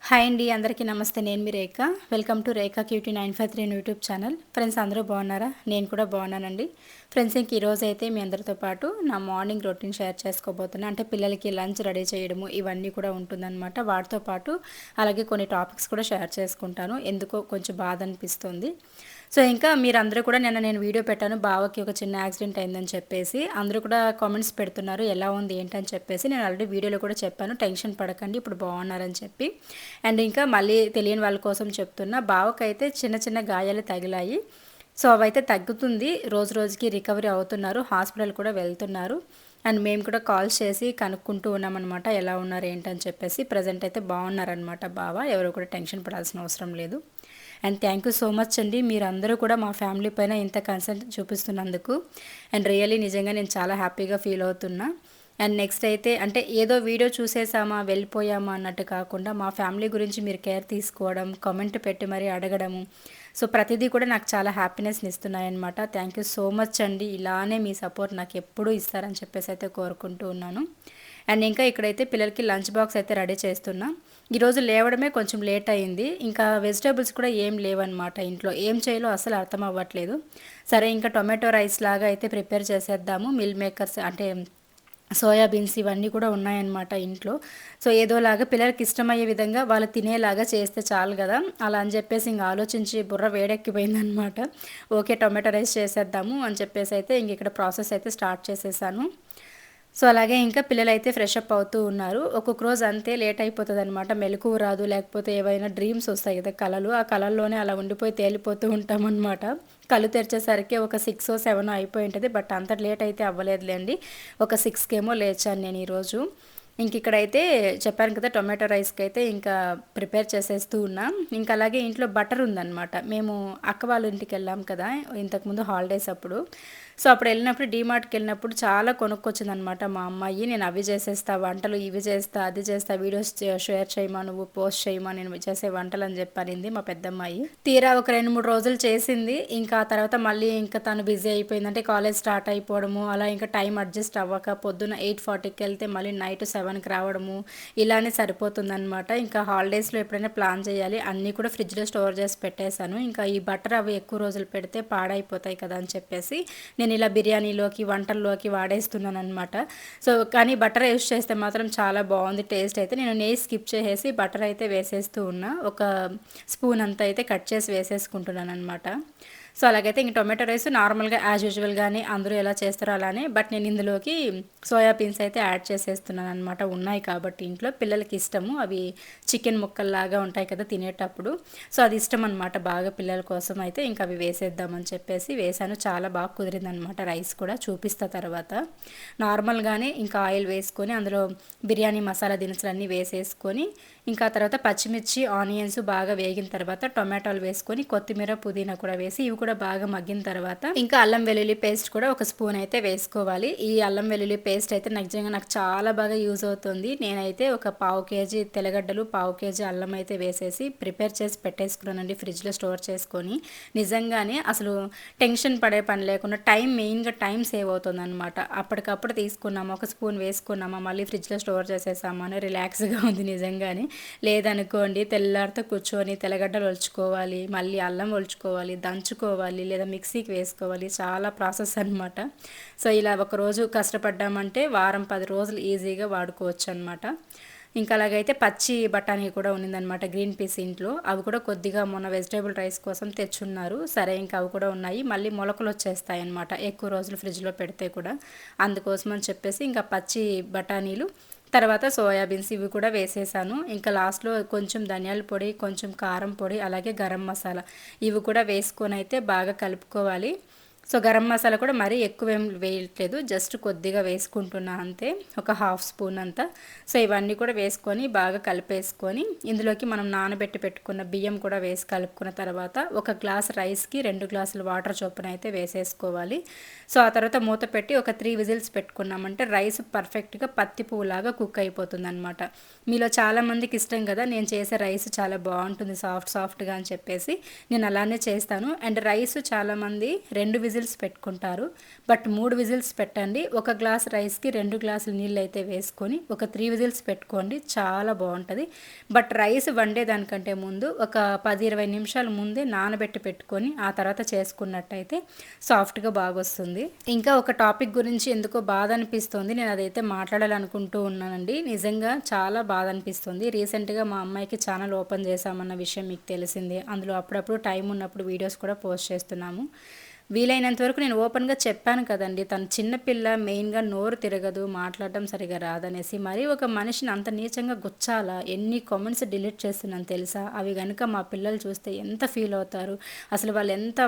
Hi అండి, అందరికీ నమస్తే. నేను మీ Rekha. Welcome to Rekha cutie 953 YouTube channel. Friends, అందరూ బాగున్నారా? నేను కూడా బాగున్నానండి. ఫ్రెండ్స్, ఇంక ఈరోజు అయితే మీ అందరితో పాటు నా మార్నింగ్ రొటీన్ షేర్ చేసుకోబోతున్నా. అంటే పిల్లలకి లంచ్ రెడీ చేయడము ఇవన్నీ కూడా ఉంటుందన్నమాట. వాటితో పాటు అలాగే కొన్ని టాపిక్స్ కూడా షేర్ చేసుకుంటాను. ఎందుకో కొంచెం బాధ అనిపిస్తుంది. సో ఇంకా మీరందరూ కూడా నేను వీడియో పెట్టాను, బావకి ఒక చిన్న యాక్సిడెంట్ అయిందని చెప్పేసి అందరూ కూడా కామెంట్స్ పెడుతున్నారు, ఎలా ఉంది ఏంటని చెప్పేసి. నేను ఆల్రెడీ వీడియోలో కూడా చెప్పాను, టెన్షన్ పడకండి, ఇప్పుడు బాగున్నారని చెప్పి. అండ్ ఇంకా మళ్ళీ తెలియని వాళ్ళ కోసం చెప్తున్నా, బావకైతే చిన్న చిన్న గాయాలు తగిలాయి. సో అవైతే తగ్గుతుంది, రోజు రోజుకి రికవరీ అవుతున్నారు, హాస్పిటల్ కూడా వెళ్తున్నారు. అండ్ మేము కూడా కాల్స్ చేసి కనుక్కుంటూ ఉన్నామన్నమాట, ఎలా ఉన్నారు ఏంటని చెప్పేసి. ప్రజెంట్ అయితే బాగున్నారనమాట బావ, ఎవరు కూడా టెన్షన్ పడాల్సిన అవసరం లేదు. And thank you so much అండి, మీరందరూ కూడా మా ఫ్యామిలీ పైన ఇంత కన్సర్న్ చూపిస్తున్నందుకు. అండ్ రియల్లీ నిజంగా నేను చాలా హ్యాపీగా ఫీల్ అవుతున్నా. అండ్ నెక్స్ట్ అయితే అంటే ఏదో వీడియో చూసేసామా వెళ్ళిపోయామా అన్నట్టు కాకుండా మా ఫ్యామిలీ గురించి మీరు కేర్ తీసుకోవడం, కామెంట్ పెట్టి మరీ అడగడము, సో ప్రతిదీ కూడా నాకు చాలా హ్యాపీనెస్ని ఇస్తున్నాయన్నమాట. థ్యాంక్ యూ సో మచ్ అండి, ఇలానే మీ సపోర్ట్ నాకు ఎప్పుడూ ఇస్తారని చెప్పేసి అయితే కోరుకుంటూ ఉన్నాను. అండ్ ఇంకా ఇక్కడైతే పిల్లలకి లంచ్ బాక్స్ అయితే రెడీ చేస్తున్నా. ఈరోజు లేవడమే కొంచెం లేట్ అయింది, ఇంకా వెజిటేబుల్స్ కూడా ఏం లేవన్నమాట ఇంట్లో. ఏం చేయాలో అసలు అర్థం అవ్వట్లేదు. సరే ఇంకా టొమాటో రైస్ లాగా అయితే ప్రిపేర్ చేసేద్దాము. మిల్ మేకర్స్ అంటే సోయాబీన్స్ ఇవన్నీ కూడా ఉన్నాయన్నమాట ఇంట్లో. సో ఏదోలాగా పిల్లలకి ఇష్టమయ్యే విధంగా వాళ్ళు తినేలాగా చేస్తే చాలు కదా, అలా అని చెప్పేసి ఇంకా ఆలోచించి బుర్ర వేడెక్కిపోయిందనమాట. ఓకే, టొమాటో రైస్ చేసేద్దాము అని చెప్పేసి అయితే ఇంక ఇక్కడ ప్రాసెస్ అయితే స్టార్ట్ చేసేసాను. సో అలాగే ఇంకా పిల్లలైతే ఫ్రెష్ అప్ అవుతూ ఉన్నారు. ఒక్కొక్క రోజు అంతే లేట్ అయిపోతుంది అనమాట, మెలకువ రాదు, లేకపోతే ఏవైనా డ్రీమ్స్ వస్తాయి కదా కళలు, ఆ కళల్లోనే అలా ఉండిపోయి తేలిపోతూ ఉంటామన్నమాట. కళ్ళు తెరిచేసరికి ఒక 6-7 అయిపోయి ఉంటుంది, బట్ అంత లేట్ అయితే అవ్వలేదులేండి. ఒక 6కేమో లేచాను నేను ఈరోజు. ఇంక ఇక్కడైతే చెప్పాను కదా, టొమాటో రైస్కి అయితే ఇంకా ప్రిపేర్ చేసేస్తూ ఉన్నాం. ఇంకా అలాగే ఇంట్లో బటర్ ఉందన్నమాట. మేము అక్క వాళ్ళ ఇంటికి వెళ్ళాం కదా ఇంతకుముందు హాలిడేస్ అప్పుడు. సో అప్పుడు వెళ్ళినప్పుడు డీమార్ట్కి వెళ్ళినప్పుడు చాలా కొనుక్కొచ్చిందనమాట మా అమ్మాయి. నేను అవి చేసేస్తా వంటలు, ఇవి చేస్తా, అది చేస్తా, వీడియోస్ షేర్ చేయమా, నువ్వు పోస్ట్ చేయమా, నేను చేసే వంటలు అని చెప్పనింది మా పెద్దమ్మాయి. తీరా ఒక 2-3 రోజులు చేసింది, ఇంకా ఆ తర్వాత మళ్ళీ ఇంకా తను బిజీ అయిపోయింది. అంటే కాలేజ్ స్టార్ట్ అయిపోవడము, అలా ఇంకా టైం అడ్జస్ట్ అవ్వక పొద్దున్న 8:40కి వెళ్తే మళ్ళీ నైట్ 7కి రావడము, ఇలానే సరిపోతుందన్నమాట. ఇంకా హాలిడేస్లో ఎప్పుడైనా ప్లాన్ చేయాలి, అన్నీ కూడా ఫ్రిడ్జ్లో స్టోర్ చేసి పెట్టేశాను. ఇంకా ఈ బటర్ అవి ఎక్కువ రోజులు పెడితే పాడైపోతాయి కదా అని చెప్పేసి నేను ఇలా బిర్యానీలోకి వంటల్లోకి వాడేస్తున్నాను అనమాట. సో కానీ బటర్ యూస్ చేస్తే మాత్రం చాలా బాగుంది టేస్ట్ అయితే. నేను నెయ్యి స్కిప్ చేసేసి బటర్ అయితే వేసేస్తూ ఉన్నా, ఒక స్పూన్ అంతా అయితే కట్ చేసి వేసేసుకుంటున్నాను అనమాట. సో అలాగైతే ఇంక టొమాటో రైస్ నార్మల్గా యాజ్ యూజువల్గానే అందరూ ఎలా చేస్తారో అలానే, బట్ నేను ఇందులోకి సోయాబీన్స్ అయితే యాడ్ చేసేస్తున్నాను అనమాట. ఉన్నాయి కాబట్టి ఇంట్లో పిల్లలకి ఇష్టము, అవి చికెన్ ముక్కల్లాగా ఉంటాయి కదా తినేటప్పుడు. సో అది ఇష్టం అనమాట బాగా పిల్లల కోసం. అయితే ఇంకా అవి వేసేద్దామని చెప్పేసి వేసాను. చాలా బాగా కుదిరిందనమాట రైస్ కూడా, చూపిస్తా తర్వాత. నార్మల్గానే ఇంకా ఆయిల్ వేసుకొని అందులో బిర్యానీ మసాలా దినుసులన్నీ వేసేసుకొని ఇంకా తర్వాత పచ్చిమిర్చి, ఆనియన్స్ బాగా వేగిన తర్వాత టొమాటోలు వేసుకొని కొత్తిమీర, పుదీనా కూడా వేసి ఇవి కూడా బాగా మగ్గిన తర్వాత ఇంకా అల్లం వెల్లుల్లి పేస్ట్ కూడా ఒక స్పూన్ అయితే వేసుకోవాలి. ఈ అల్లం వెల్లుల్లి పేస్ట్ అయితే నిజంగా నాకు చాలా బాగా యూజ్ అవుతుంది. నేనైతే ఒక 1/2 కేజీ తెల్లగడ్డలు, 1/2 కేజీ అల్లం అయితే వేసేసి ప్రిపేర్ చేసి పెట్టేసుకున్నానండి ఫ్రిడ్జ్లో స్టోర్ చేసుకొని. నిజంగానే అసలు టెన్షన్ పడే పని లేకుండా మెయిన్గా టైం సేవ్ అవుతుంది అనమాట. అప్పటికప్పుడు తీసుకున్నామా, ఒక స్పూన్ వేసుకున్నామా, మళ్ళీ ఫ్రిడ్జ్లో స్టోర్ చేసేసామా అని రిలాక్స్గా ఉంది నిజంగానే. లేదనుకోండి తెల్లారితో కూర్చొని తెల్లగడ్డలు ఒలుచుకోవాలి, మళ్ళీ అల్లం ఒలుచుకోవాలి, దంచుకోవాలి, లేదా మిక్సీకి వేసుకోవాలి, చాలా ప్రాసెస్ అనమాట. సో ఇలా ఒకరోజు కష్టపడ్డామంటే వారం 10 రోజులు ఈజీగా వాడుకోవచ్చు అనమాట. ఇంకా అలాగైతే పచ్చి బఠానీ కూడా ఉన్నిందనమాట, గ్రీన్ పీస్ ఇంట్లో. అవి కూడా కొద్దిగా మొన్న వెజిటేబుల్ రైస్ కోసం తెచ్చున్నారు. సరే ఇంకా అవి కూడా ఉన్నాయి, మళ్ళీ మొలకలు వచ్చేస్తాయి అనమాట ఎక్కువ రోజులు ఫ్రిడ్జ్లో పెడితే కూడా. అందుకోసం అని చెప్పేసి ఇంకా పచ్చి బఠానీలు, తర్వాత సోయాబీన్స్ ఇవి కూడా వేసేసాను. ఇంకా లాస్ట్లో కొంచెం ధనియాల పొడి, కొంచెం కారం పొడి, అలాగే గరం మసాలా ఇవి కూడా వేసుకొని అయితే బాగా కలుపుకోవాలి. సో గరం మసాలా కూడా మరీ ఎక్కువ ఏం వేయట్లేదు, జస్ట్ కొద్దిగా వేసుకుంటున్నా అంతే, ఒక 1/2 స్పూన్ అంతా. సో ఇవన్నీ కూడా వేసుకొని బాగా కలిపేసుకొని ఇందులోకి మనం నానబెట్టి పెట్టుకున్న బియ్యం కూడా వేసి కలుపుకున్న తర్వాత ఒక గ్లాస్ రైస్కి 2 గ్లాసులు వాటర్ చొప్పున అయితే వేసేసుకోవాలి. సో ఆ తర్వాత మూత పెట్టి ఒక 3 విజిల్స్ పెట్టుకున్నామంటే రైస్ పర్ఫెక్ట్గా పత్తి పువ్వులాగా కుక్ అయిపోతుంది అనమాట. మీలో చాలామందికి ఇష్టం కదా నేను చేసే రైస్ చాలా బాగుంటుంది సాఫ్ట్గా అని చెప్పేసి నేను అలానే చేస్తాను. అండ్ రైస్ చాలామంది 2 విజిల్స్ విజిల్స్ పెట్టుకుంటారు. బట్ 3 విజిల్స్ పెట్టండి. ఒక గ్లాస్ రైస్కి 2 గ్లాసులు నీళ్ళు అయితే వేసుకొని ఒక 3 విజిల్స్ పెట్టుకోండి, చాలా బాగుంటుంది. బట్ రైస్ వండేదానికంటే ముందు ఒక 10-20 నిమిషాల ముందే నానబెట్టి పెట్టుకొని ఆ తర్వాత చేసుకున్నట్టయితే సాఫ్ట్గా బాగా వస్తుంది. ఇంకా ఒక టాపిక్ గురించి ఎందుకో బాధ అనిపిస్తుంది, నేను అదైతే మాట్లాడాలనుకుంటూ ఉన్నానండి. నిజంగా చాలా బాధ అనిపిస్తుంది. రీసెంట్గా మా అమ్మాయికి ఛానల్ ఓపెన్ చేశామన్న విషయం మీకు తెలిసిందే. అందులో అప్పుడప్పుడు టైం ఉన్నప్పుడు వీడియోస్ కూడా పోస్ట్ చేస్తున్నాము. వీలైనంత వరకు నేను ఓపెన్గా చెప్పాను కదండి, తను చిన్నపిల్ల, మెయిన్గా నోరు తిరగదు, మాట్లాడడం సరిగా రాదనేసి. మరి ఒక మనిషిని అంత నీచంగా గుచ్చాలా? ఎన్ని కామెంట్స్ డిలీట్ చేస్తున్నాను తెలుసా? అవి కనుక మా పిల్లలు చూస్తే ఎంత ఫీల్ అవుతారు అసలు. వాళ్ళు ఎంత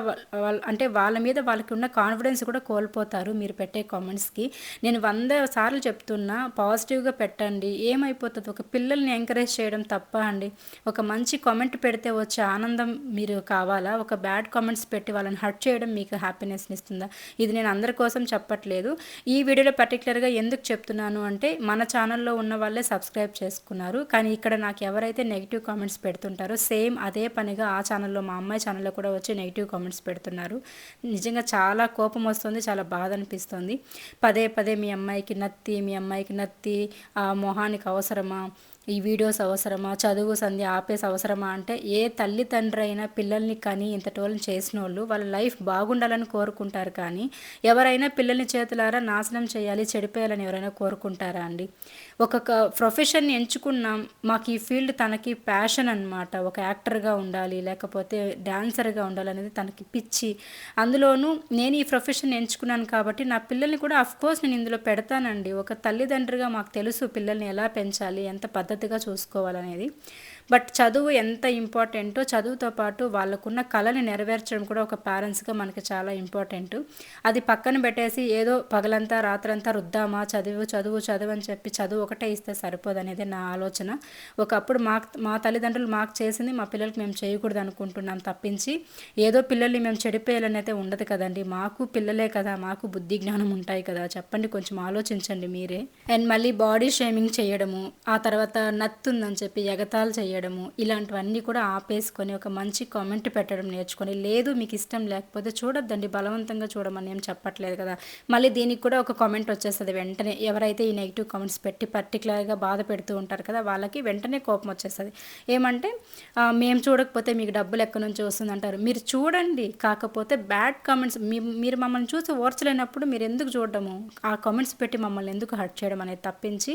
అంటే వాళ్ళ మీద వాళ్ళకి ఉన్న కాన్ఫిడెన్స్ కూడా కోల్పోతారు మీరు పెట్టే కామెంట్స్కి. నేను 100 సార్లు చెప్తున్నా, పాజిటివ్గా పెట్టండి. ఏమైపోతుంది? ఒక పిల్లల్ని ఎంకరేజ్ చేయడం తప్ప అండి? ఒక మంచి కామెంట్ పెడితే వచ్చే ఆనందం మీరు కావాలా? ఒక బ్యాడ్ కామెంట్స్ పెట్టి వాళ్ళని హర్ట్ చేయడం మీకు హ్యాపీనెస్ని ఇస్తుందా? ఇది నేను అందరి కోసం చెప్పట్లేదు. ఈ వీడియోలో పర్టికులర్గా ఎందుకు చెప్తున్నాను అంటే, మన ఛానల్లో ఉన్న వాళ్ళే సబ్స్క్రైబ్ చేసుకున్నారు, కానీ ఇక్కడ నాకు ఎవరైతే నెగిటివ్ కామెంట్స్ పెడుతుంటారో సేమ్ అదే పనిగా ఆ ఛానల్లో, మా అమ్మాయి ఛానల్లో కూడా వచ్చి నెగిటివ్ కామెంట్స్ పెడుతున్నారు. నిజంగా చాలా కోపం వస్తుంది, చాలా బాధ అనిపిస్తుంది. పదే పదే మీ అమ్మాయికి నత్తి, మీ అమ్మాయికి నత్తి, ఆ మొహానికి అవసరమా, ఈ వీడియోస్ అవసరమా, చదువు సంధ్య ఆపేసి అవసరమా అంటే, ఏ తల్లి తండ్రి అయినా పిల్లల్ని కని ఇంత టోల్ని చేసిన వాళ్ళు వాళ్ళ లైఫ్ బాగుండాలని కోరుకుంటారు, కానీ ఎవరైనా పిల్లల్ని చేతులారా నాశనం చేయాలి, చెడిపోయాలని ఎవరైనా కోరుకుంటారా అండి? ఒక ప్రొఫెషన్ని ఎంచుకున్నాం, మాకు ఈ ఫీల్డ్ తనకి ప్యాషన్ అనమాట. ఒక యాక్టర్గా ఉండాలి, లేకపోతే డాన్సర్గా ఉండాలనేది తనకి పిచ్చి. అందులోనూ నేను ఈ ప్రొఫెషన్ ఎంచుకున్నాను కాబట్టి నా పిల్లల్ని కూడా అఫ్కోర్స్ నేను ఇందులో పెడతానండి. ఒక తల్లిదండ్రిగా మాకు తెలుసు పిల్లల్ని ఎలా పెంచాలి, ఎంత పద్ధతిగా చూసుకోవాలనేది. బట్ చదువు ఎంత ఇంపార్టెంటో, చదువుతో పాటు వాళ్ళకున్న కళని నెరవేర్చడం కూడా ఒక పేరెంట్స్గా మనకి చాలా ఇంపార్టెంట్. అది పక్కన పెట్టేసి ఏదో పగలంతా రాత్రంతా రుద్దామా, చదువు చదువు చదువు అని చెప్పి చదువు ఒకటే ఇస్తే సరిపోదనేది నా ఆలోచన. ఒకప్పుడు మా తల్లిదండ్రులు మాకు చేసింది మా పిల్లలకి మేము చేయకూడదు అనుకుంటున్నాం తప్పించి, ఏదో పిల్లల్ని మేము చెడిపోయాలని అయితే ఉండదు కదండి. మాకు పిల్లలే కదా, మాకు బుద్ధి జ్ఞానం ఉంటాయి కదా, చెప్పండి, కొంచెం ఆలోచించండి మీరే. అండ్ మళ్ళీ బాడీ షేమింగ్ చేయడము, ఆ తర్వాత నత్తుందని చెప్పి ఎగతాలు చేయడము, ఇలాంటివన్నీ కూడా ఆపేసుకొని ఒక మంచి కామెంట్ పెట్టడం నేర్చుకొని, లేదు మీకు ఇష్టం లేకపోతే చూడొద్దండి, బలవంతంగా చూడమని ఏం చెప్పట్లేదు కదా. మళ్ళీ దీనికి కూడా ఒక కామెంట్ వచ్చేస్తుంది వెంటనే. ఎవరైతే ఈ నెగిటివ్ కామెంట్స్ పెట్టి పర్టికులర్గా బాధ పెడుతూ ఉంటారు కదా, వాళ్ళకి వెంటనే కోపం వచ్చేస్తుంది. ఏమంటే, మేము చూడకపోతే మీకు డబ్బులు ఎక్కడి నుంచి వస్తుంది అంటారు. మీరు చూడండి, కాకపోతే బ్యాడ్ కామెంట్స్ మీరు మమ్మల్ని చూసి ఓర్చలేనప్పుడు మీరు ఎందుకు చూడడము, ఆ కామెంట్స్ పెట్టి మమ్మల్ని ఎందుకు హర్ట్ చేయడం అనేది తప్పించి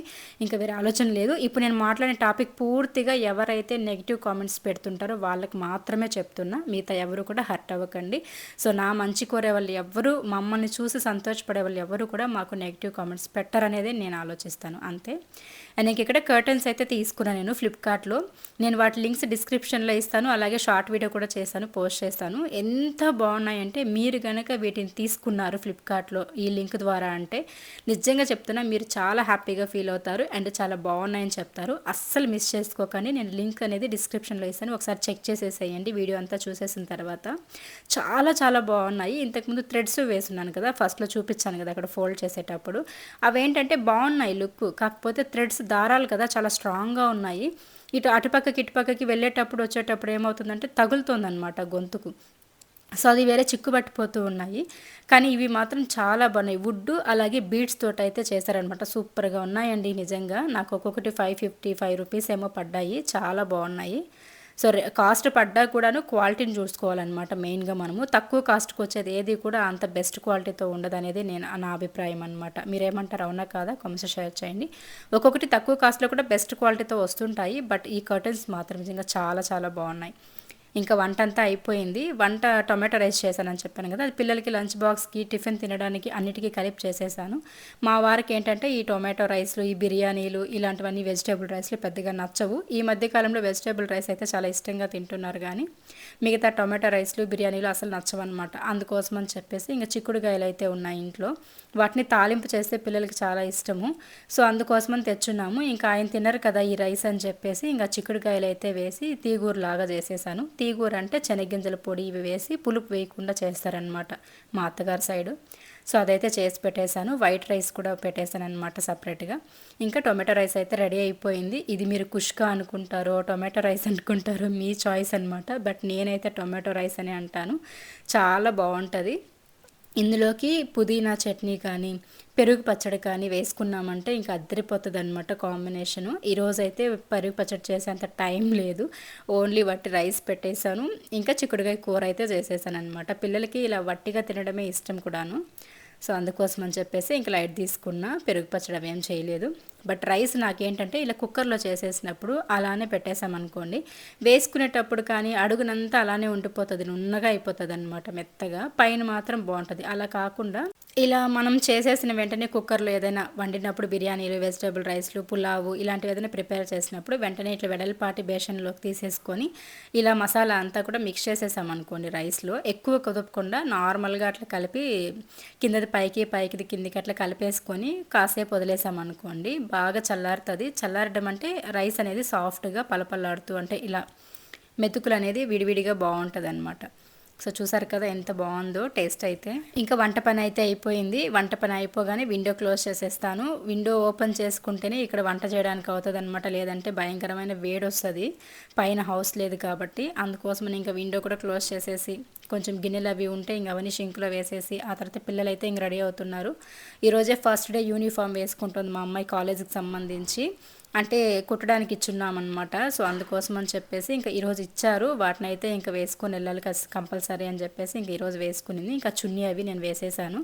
ఇంకా వేరే ఆలోచన లేదు. ఇప్పుడు నేను మాట్లాడే టాపిక్ పూర్తిగా ఎవరైతే నెగిటివ్ కామెంట్స్ పెడుతుంటారో వాళ్ళకి మాత్రమే చెప్తున్నా, మిగతా ఎవరు కూడా హర్ట్ అవ్వకండి. సో నా మంచి కోరే వాళ్ళు ఎవరు, మమ్మల్ని చూసి సంతోషపడే వాళ్ళు ఎవరు కూడా మాకు నెగిటివ్ కామెంట్స్ పెట్టరనేది నేను ఆలోచిస్తాను, అంతే. అండ్ ఇంక ఇక్కడ కర్టన్స్ అయితే తీసుకున్నాను నేను ఫ్లిప్కార్ట్లో. నేను వాటి లింక్స్ డిస్క్రిప్షన్లో ఇస్తాను, అలాగే షార్ట్ వీడియో కూడా చేస్తాను, పోస్ట్ చేస్తాను. ఎంత బాగున్నాయంటే, మీరు కనుక వీటిని తీసుకున్నారు ఫ్లిప్కార్ట్లో ఈ లింక్ ద్వారా అంటే నిజంగా చెప్తున్నా, మీరు చాలా హ్యాపీగా ఫీల్ అవుతారు అండ్ చాలా బాగున్నాయని చెప్తారు. అస్సలు మిస్ చేసుకోకండి. నేను లింక్ అనేది డిస్క్రిప్షన్లో ఇస్తాను, ఒకసారి చెక్ చేసేసేయండి వీడియో అంతా చూసేసిన తర్వాత. చాలా చాలా బాగున్నాయి. ఇంతకుముందు థ్రెడ్స్ వేసున్నాను కదా, ఫస్ట్లో చూపించాను కదా అక్కడ ఫోల్డ్ చేసేటప్పుడు, అవేంటంటే బాగున్నాయి లుక్, కాకపోతే థ్రెడ్స్ దారాలు కదా చాలా స్ట్రాంగ్గా ఉన్నాయి. అటుపక్కకి ఇటుపక్కకి వెళ్ళేటప్పుడు వచ్చేటప్పుడు ఏమవుతుందంటే తగులుతుందనమాట గొంతుకు. సో అది వేరే చిక్కు పట్టిపోతూ ఉన్నాయి. కానీ ఇవి మాత్రం చాలా బాగున్నాయి. వుడ్ అలాగే బీడ్స్ తోటి అయితే చేశారనమాట. సూపర్గా ఉన్నాయండి నిజంగా. నాకు ఒక్కొక్కటి 555 రూపీస్ ఏమో పడ్డాయి, చాలా బాగున్నాయి. సో కాస్ట్ పడ్డా కూడాను క్వాలిటీని చూసుకోవాలన్నమాట. మెయిన్గా మనము తక్కువ కాస్ట్కి వచ్చేది ఏది కూడా అంత బెస్ట్ క్వాలిటీతో ఉండదు అనేది నా అభిప్రాయం అనమాట. మీరేమంటారు, అవునా కాదా? కామెంట్స్ షేర్ చేయండి. ఒక్కొక్కటి తక్కువ కాస్ట్లో కూడా బెస్ట్ క్వాలిటీతో వస్తుంటాయి, బట్ ఈ కర్టన్స్ మాత్రం నిజంగా చాలా చాలా బాగున్నాయి. ఇంకా వంట అంతా అయిపోయింది. వంట టొమాటో రైస్ చేశానని చెప్పాను కదా, అది పిల్లలకి లంచ్ బాక్స్కి టిఫిన్ తినడానికి అన్నిటికీ కలిపి చేసేసాను. మా వారికి ఏంటంటే ఈ టొమాటో రైస్లు, ఈ బిర్యానీలు ఇలాంటివన్నీ వెజిటేబుల్ రైస్లు పెద్దగా నచ్చవు. ఈ మధ్యకాలంలో వెజిటేబుల్ రైస్ అయితే చాలా ఇష్టంగా తింటున్నారు, కానీ మిగతా టొమాటో రైస్లు, బిర్యానీలు అసలు నచ్చవన్నమాట. అందుకోసం అని చెప్పేసి ఇంకా చిక్కుడుకాయలు అయితే ఉన్నాయి ఇంట్లో, వాటిని తాలింపు చేస్తే పిల్లలకి చాలా ఇష్టము. సో అందుకోసమని తెచ్చున్నాము. ఇంకా ఆయన తినరు కదా ఈ రైస్ అని చెప్పేసి ఇంకా చిక్కుడుకాయలు అయితే వేసి తీగూరు లాగా చేసేసాను. తీగూర అంటే శనగ్గింజల పొడి ఇవి వేసి పులుపు వేయకుండా చేస్తారనమాట మా అత్తగారి సైడు. సో అదైతే చేసి పెట్టేశాను. వైట్ రైస్ కూడా పెట్టేశాను అనమాట సపరేట్గా. ఇంకా టొమాటో రైస్ అయితే రెడీ అయిపోయింది. ఇది మీరు కుష్కా అనుకుంటారో టొమాటో రైస్ అనుకుంటారో మీ చాయిస్ అనమాట, బట్ నేనైతే టొమాటో రైస్ అని అంటాను. చాలా బాగుంటుంది. ఇందులోకి పుదీనా చట్నీ కానీ, పెరుగు పచ్చడి కానీ వేసుకున్నామంటే ఇంకా అద్దరిపోతదనమాట కాంబినేషను. ఈరోజైతే పెరుగు పచ్చడి చేసేంత టైం లేదు. ఓన్లీ వట్టి రైస్ పెట్టేసాను. ఇంకా చిక్కుడుకాయ కూర అయితే చేసేసాననమాట. పిల్లలకి ఇలా వట్టిగా తినడమే ఇష్టం కూడాను. సో అందుకోసం అని చెప్పేసి ఇంక లైట్ తీసుకున్న, పెరుగు పచ్చడి అవేం చేయలేదు. బట్ రైస్ నాకేంటంటే ఇలా కుక్కర్లో చేసేసినప్పుడు అలానే పెట్టేసామనుకోండి, వేసుకునేటప్పుడు కానీ అడుగునంతా అలానే ఉండిపోతుంది, నున్నగా అయిపోతుంది అనమాట మెత్తగా. పైన మాత్రం బాగుంటుంది. అలా కాకుండా ఇలా మనం చేసేసిన వెంటనే కుక్కర్లో ఏదైనా వండినప్పుడు బిర్యానీలు, వెజిటేబుల్ రైస్లు, పులావు ఇలాంటివి ఏదైనా ప్రిపేర్ చేసినప్పుడు వెంటనే ఇట్లా వెడల్పాటి బేషన్లోకి తీసేసుకొని ఇలా మసాలా అంతా కూడా మిక్స్ చేసేసామనుకోండి రైస్లో, ఎక్కువ కుదపకుండా నార్మల్గా అట్లా కలిపి కిందది పైకి పైకిది కిందికి అట్లా కలిపేసుకొని కాసేపు వదిలేసామనుకోండి, బాగా చల్లారుతుంది. చల్లారడం అంటే రైస్ అనేది సాఫ్ట్గా పలపల్లాడుతూ అంటే ఇలా మెతుకులు అనేది విడివిడిగా బాగుంటుంది అనమాట. సో చూసారు కదా ఎంత బాగుందో టేస్ట్ అయితే. ఇంకా వంట పని అయితే అయిపోయింది. వంట పని అయిపోగానే విండో క్లోజ్ చేసేస్తాను. విండో ఓపెన్ చేసుకుంటేనే ఇక్కడ వంట చేయడానికి అవుతుంది అనమాట, లేదంటే భయంకరమైన వేడి వస్తుంది. పైన హౌస్ లేదు కాబట్టి అందుకోసం ఇంకా విండో కూడా క్లోజ్ చేసేసి కొంచెం గిన్నెలు అవి ఉంటే ఇంక అవన్నీ షింకులో వేసేసి ఆ తర్వాత పిల్లలు అయితే ఇంక రెడీ అవుతున్నారు. ఈరోజే ఫస్ట్ డే యూనిఫామ్ వేసుకుంటుంది మా అమ్మాయి కాలేజీకి సంబంధించి, అంటే కుట్టడానికి ఇచ్చున్నామన్నమాట. సో అందుకోసం అని చెప్పేసి ఇంకా ఈరోజు ఇచ్చారు, వాటిని అయితే ఇంకా వేసుకొని వెళ్ళాలి కంపల్సరీ అని చెప్పేసి ఇంక ఈరోజు వేసుకునింది. ఇంకా చున్నీ అవి నేను వేసేసాను.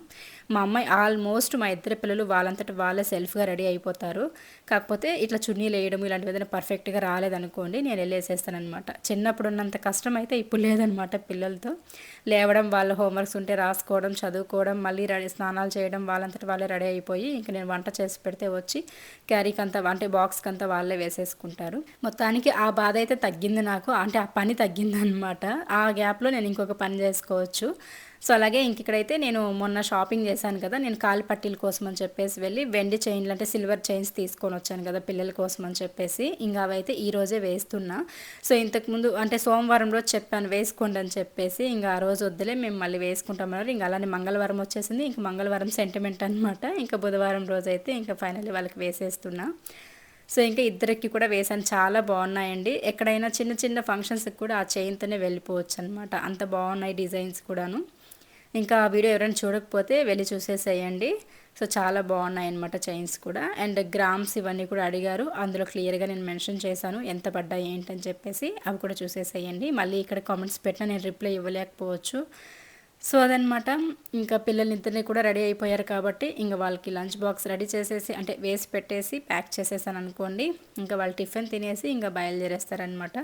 మా అమ్మాయి ఆల్మోస్ట్ మా ఇద్దరు పిల్లలు వాళ్ళంతటి వాళ్ళే సెల్ఫ్గా రెడీ అయిపోతారు. కాకపోతే ఇట్లా చున్నీలు వేయడం ఇలాంటివి ఏదైనా పర్ఫెక్ట్గా రాలేదనుకోండి నేను వెళ్ళేసేస్తాను అనమాట. చిన్నప్పుడు ఉన్నంత కష్టం అయితే ఇప్పుడు లేదనమాట. పిల్లలతో లేవడం, వాళ్ళ హోంవర్క్స్ ఉంటే రాసుకోవడం, చదువుకోవడం, మళ్ళీ రెడీ స్నానాలు చేయడం, వాళ్ళంతటి వాళ్ళే రెడీ అయిపోయి ఇంకా నేను వంట చేసి పెడితే వచ్చి క్యారీకి అంతా అంటే బాక్స్ అంతా వాళ్ళే వేసేసుకుంటారు. మొత్తానికి ఆ బాధ అయితే తగ్గింది నాకు, అంటే ఆ పని తగ్గింది అనమాట. ఆ గ్యాప్లో నేను ఇంకొక పని చేసుకోవచ్చు. సో అలాగే ఇంక ఇక్కడైతే నేను మొన్న షాపింగ్ చేశాను కదా, నేను కాలి పట్టీల కోసం అని చెప్పేసి వెళ్ళి వెండి చైన్లు అంటే సిల్వర్ చైన్స్ తీసుకొని వచ్చాను కదా పిల్లల కోసం అని చెప్పేసి, ఇంకా అవైతే ఈరోజే వేస్తున్నా. సో ఇంతకుముందు అంటే సోమవారం రోజు చెప్పాను వేసుకోండి అని చెప్పేసి, ఇంకా ఆ రోజు వద్దులే మేము మళ్ళీ వేసుకుంటామన్నారు. ఇంకా అలానే మంగళవారం వచ్చేసింది. ఇంక మంగళవారం సెంటిమెంట్ అనమాట. ఇంకా బుధవారం రోజు అయితే ఇంకా ఫైనల్లీ వాళ్ళకి వేసేస్తున్నా. సో ఇంకా ఇద్దరికి కూడా వేసాను, చాలా బాగున్నాయండి. ఎక్కడైనా చిన్న చిన్న ఫంక్షన్స్కి కూడా ఆ చైన్తోనే వెళ్ళిపోవచ్చు అనమాట, అంత బాగున్నాయి డిజైన్స్ కూడాను. ఇంకా ఆ వీడియో ఎవరైనా చూడకపోతే వెళ్ళి చూసేసేయండి. సో చాలా బాగున్నాయి అనమాట చైన్స్ కూడా. అండ్ గ్రామ్స్ ఇవన్నీ కూడా అడిగారు, అందులో క్లియర్గా నేను మెన్షన్ చేశాను ఎంత పడ్డాయి ఏంటని చెప్పేసి, అవి కూడా చూసేసేయండి. మళ్ళీ ఇక్కడ కామెంట్స్ పెట్టినా నేను రిప్లై ఇవ్వలేకపోవచ్చు. సో అదనమాట. ఇంకా పిల్లలిద్దరిని కూడా రెడీ అయిపోయారు కాబట్టి ఇంకా వాళ్ళకి లంచ్ బాక్స్ రెడీ చేసేసి అంటే వేసి పెట్టేసి ప్యాక్ చేసేసాను అనుకోండి. ఇంకా వాళ్ళు టిఫిన్ తినేసి ఇంకా బయలుదేరేస్తారనమాట.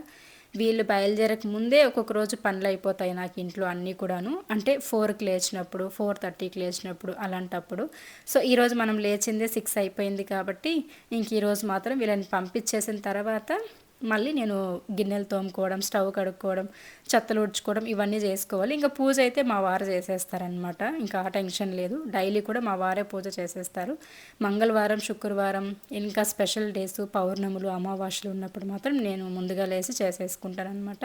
వీళ్ళు బయలుదేరక ముందే ఒక్కొక్క రోజు పనులు అయిపోతాయి నాకు ఇంట్లో అన్నీ కూడాను. అంటే 4కి లేచినప్పుడు, 4:30కి లేచినప్పుడు అలాంటప్పుడు. సో ఈరోజు మనం లేచిందే 6 అయిపోయింది కాబట్టి ఇంక ఈరోజు మాత్రం వీళ్ళని పంపించేసిన తర్వాత మళ్ళీ నేను గిన్నెలు తోముకోవడం, స్టవ్ కడుక్కోవడం, చెత్తలు ఉడ్చుకోవడం ఇవన్నీ చేసుకోవాలి. ఇంకా పూజ అయితే మా వారు చేసేస్తారనమాట, ఇంకా ఆ టెన్షన్ లేదు. డైలీ కూడా మా వారే పూజ చేసేస్తారు. మంగళవారం, శుక్రవారం ఇంకా స్పెషల్ డేస్, పౌర్ణములు, అమావాస్యలు ఉన్నప్పుడు మాత్రం నేను ముందుగా లేచి చేసేసుకుంటాను అనమాట.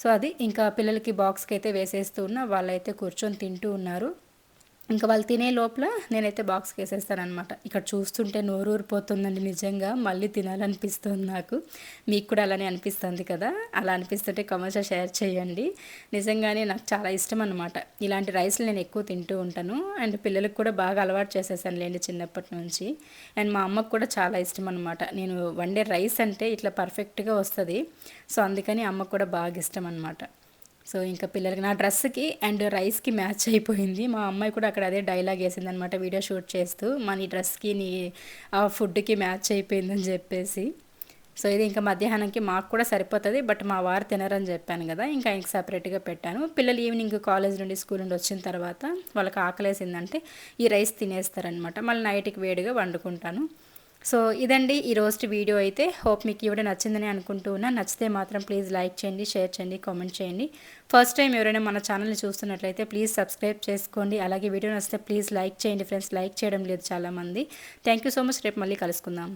సో అది ఇంకా పిల్లలకి బాక్స్కి అయితే వేసేస్తూ ఉన్నా, వాళ్ళైతే కూర్చొని తింటూ ఉన్నారు. ఇంకా వాళ్ళు తినే లోపల నేనైతే బాక్స్కి వేసేస్తానమాట. ఇక్కడ చూస్తుంటే నోరూరిపోతుందండి నిజంగా, మళ్ళీ తినాలనిపిస్తుంది నాకు. మీకు కూడా అలానే అనిపిస్తుంది కదా, అలా అనిపిస్తుంటే కామెంట్స్లో షేర్ చేయండి. నిజంగానే నాకు చాలా ఇష్టం అనమాట ఇలాంటి రైస్లు, నేను ఎక్కువ తింటూ ఉంటాను. అండ్ పిల్లలకు కూడా బాగా అలవాటు చేసేసాను లేండి చిన్నప్పటి నుంచి. అండ్ మా అమ్మకు కూడా చాలా ఇష్టం అనమాట నేను వండే రైస్ అంటే ఇట్లా పర్ఫెక్ట్గా వస్తుంది. సో అందుకని అమ్మకు కూడా బాగా ఇష్టం అనమాట. సో ఇంకా పిల్లలకి నా డ్రెస్కి అండ్ రైస్కి మ్యాచ్ అయిపోయింది. మా అమ్మాయి కూడా అక్కడ అదే డైలాగ్ వేసింది అనమాట వీడియో షూట్ చేస్తూ, నీ డ్రెస్కి నీ ఫుడ్కి మ్యాచ్ అయిపోయిందని చెప్పేసి. సో ఇది ఇంకా మధ్యాహ్నంకి మాకు కూడా సరిపోతుంది, బట్ మా వారు తినరని చెప్పాను కదా, ఇంకా ఆయనకి సపరేట్గా పెట్టాను. పిల్లలు ఈవినింగ్ కాలేజ్ నుండి స్కూల్ నుండి వచ్చిన తర్వాత వాళ్ళకి ఆకలేసిందంటే ఈ రైస్ తినేస్తారనమాట. మళ్ళీ నైట్కి వేడిగా వండుకుంటాను. సో ఇదండి ఈ రోజు వీడియో అయితే. హోప్ మీకు ఈ వీడియో నచ్చిందని అనుకుంటూ ఉన్నా. నచ్చితే మాత్రం ప్లీజ్ లైక్ చేయండి, షేర్ చేయండి, కామెంట్ చేయండి. ఫస్ట్ టైం ఎవరైనా మన ఛానల్ని చూస్తున్నట్లయితే ప్లీజ్ సబ్స్క్రైబ్ చేసుకోండి. అలాగే వీడియో నచ్చితే ప్లీజ్ లైక్ చేయండి ఫ్రెండ్స్, లైక్ చేయడం లేదు చాలామంది. Thank you so much. రేపు మళ్ళీ కలుసుకుందాం.